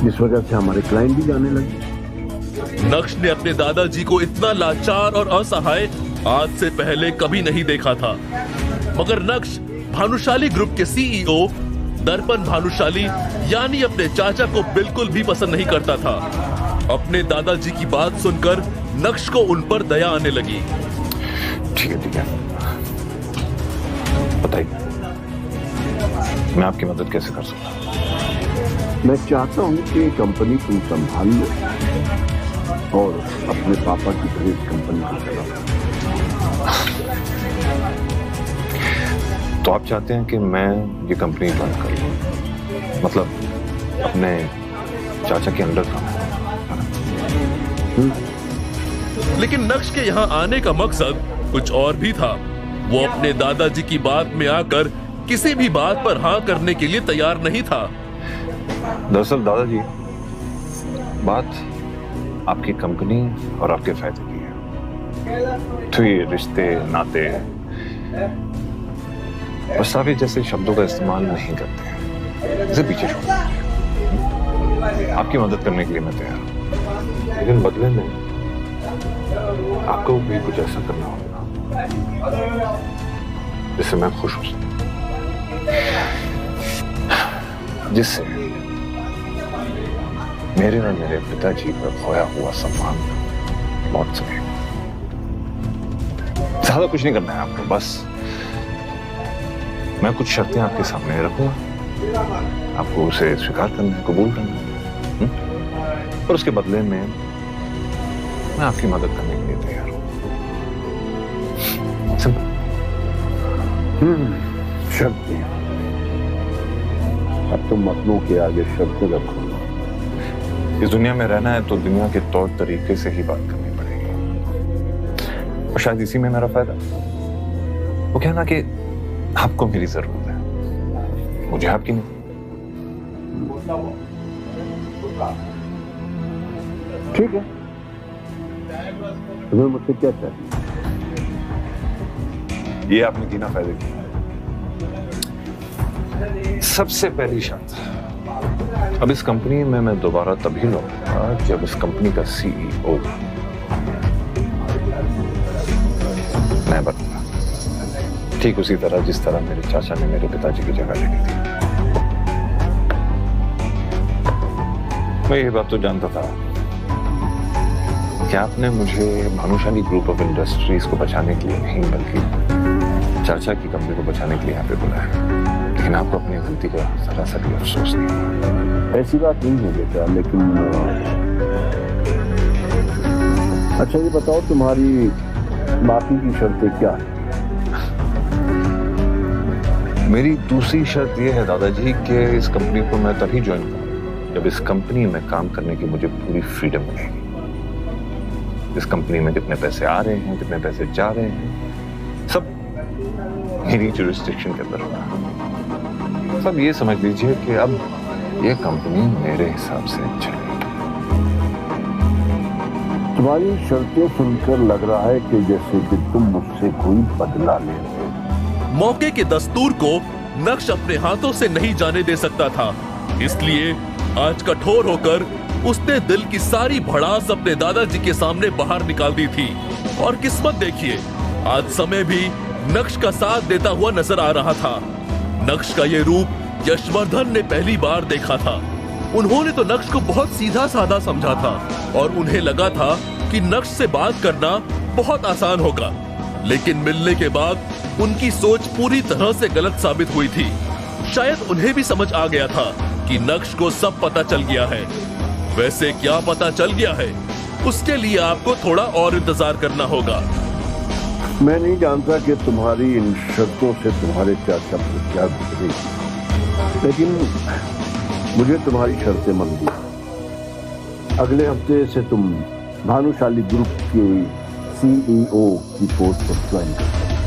जिस वजह से हमारे क्लाइंट भी जाने लगे। नक्श ने अपने दादाजी को इतना लाचार और असहाय आज से पहले कभी नहीं देखा था। मगर नक्श भानुशाली ग्रुप के सीईओ दर्पण भानुशाली यानी अपने चाचा को बिल्कुल भी पसंद नहीं करता था। अपने दादाजी की बात सुनकर नक्श को उन पर दया आने लगी। ठीक है, बताइए मैं आपकी मदद कैसे कर सकता हूँ? मैं चाहता हूँ कि कंपनी तुम संभाल लो और अपने पापा की तरह इस कंपनी को चलाओ। तो आप चाहते हैं कि मैं ये कंपनी ज्वाइन कर लूं, मतलब अपने चाचा के अंडर काम? लेकिन नक्श के यहाँ आने का मकसद कुछ और भी था। वो अपने दादाजी की बात में आकर किसी भी बात पर हाँ करने के लिए तैयार नहीं था। दरअसल दादाजी, बात आपकी कंपनी और आपके फायदे की है। तो ये रिश्ते नाते बस आप जैसे शब्दों का इस्तेमाल नहीं करते हैं, इसे पीछे छोड़ दीजिए। आपकी मदद करने के लिए मैं तैयार हूं, लेकिन बदले में आपको भी कुछ ऐसा करना होगा जिससे मैं खुश हो सकूं, जिससे मेरे और मेरे पिताजी पर खोया हुआ सम्मान लौट सके। ज्यादा कुछ नहीं करना है आपको, बस मैं कुछ शर्तें आपके सामने रखूंगा, आपको उसे स्वीकार करना है, कबूल करना है, और उसके बदले में मैं आपकी मदद करने के लिए तैयार हूं। सिंपल। शर्तें? अब तुम अपनों के आगे शर्तें रखो। इस दुनिया में रहना है तो दुनिया के तौर तरीके से ही बात करनी पड़ेगी, और शायद इसी में मेरा फायदा। वो कहना कि आपको मेरी जरूरत है, मुझे आपकी नहीं। ठीक है, तुम्हें मुझसे क्या चाहिए? ये आपने गिना फायदे की। सबसे पहली शर्त, अब इस कंपनी में मैं दोबारा तभी लौटूंगा जब इस कंपनी का सीईओ मैं बनूंगा, ठीक उसी तरह जिस तरह मेरे चाचा ने मेरे पिताजी की जगह ले ली थी। मैं ये बात तो जानता था कि आपने मुझे भानुशाली ग्रुप ऑफ इंडस्ट्रीज को बचाने के लिए नहीं, बल्कि चाचा की कंपनी को बचाने के लिए यहाँ पे बुलाया, लेकिन आपको अपनी गलती का जरा सा भी अफसोस नहीं। ऐसी बात नहीं है बेटा, लेकिन अच्छा ये बताओ तुम्हारी बाकी की शर्तें क्या है? मेरी दूसरी शर्त यह है दादाजी कि इस कंपनी को मैं तभी ज्वाइन करूंगा जब इस कंपनी में काम करने की मुझे पूरी फ्रीडम मिलेगी। इस कंपनी में कितने पैसे आ रहे हैं, कितने पैसे जा रहे हैं, सब मेरी जुरिस्डिक्शन के अंदर होगा। सब ये समझ लीजिए कि अब ये कंपनी मेरे हिसाब से चलेगी। तुम्हारी शर्तें सुनकर लग रहा है कि जैसे कि तुम मुझसे कोई बदला ले रहे हो। मौके के दस्तूर को नक्श अपने हाथों से नहीं जाने दे सकता था, इसलिए आज कठोर होकर उसने दिल की सारी भड़ास अपने दादाजी के सामने बाहर निकाल दी थी। और किस्मत देखिए, आज समय भी नक्श का साथ देता हुआ नजर आ रहा था। नक्श का ये रूप यशवर्धन ने पहली बार देखा था। उन्होंने तो नक्श को बहुत सीधा साधा समझा था और उन्हें लगा था कि नक्श से बात करना बहुत आसान होगा, लेकिन मिलने के बाद उनकी सोच पूरी तरह से गलत साबित हुई थी। शायद उन्हें भी समझ आ गया था कि नक्श को सब पता चल गया है। वैसे क्या पता चल गया है, उसके लिए आपको थोड़ा और इंतजार करना होगा। मैं नहीं जानता कि तुम्हारी इन शर्तों से तुम्हारे चाचा पर क्या गुजरेगी, लेकिन मुझे तुम्हारी शर्तें मंजूर हैं। अगले हफ्ते से तुम भानुशाली ग्रुप के सीईओ की पोस्ट पर ज्वाइन कर सकते हो।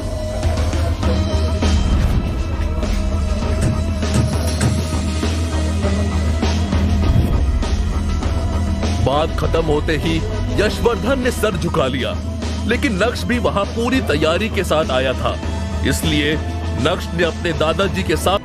बात खत्म होते ही यशवर्धन ने सर झुका लिया, लेकिन नक्श भी वहां पूरी तैयारी के साथ आया था, इसलिए नक्श ने अपने दादाजी के साथ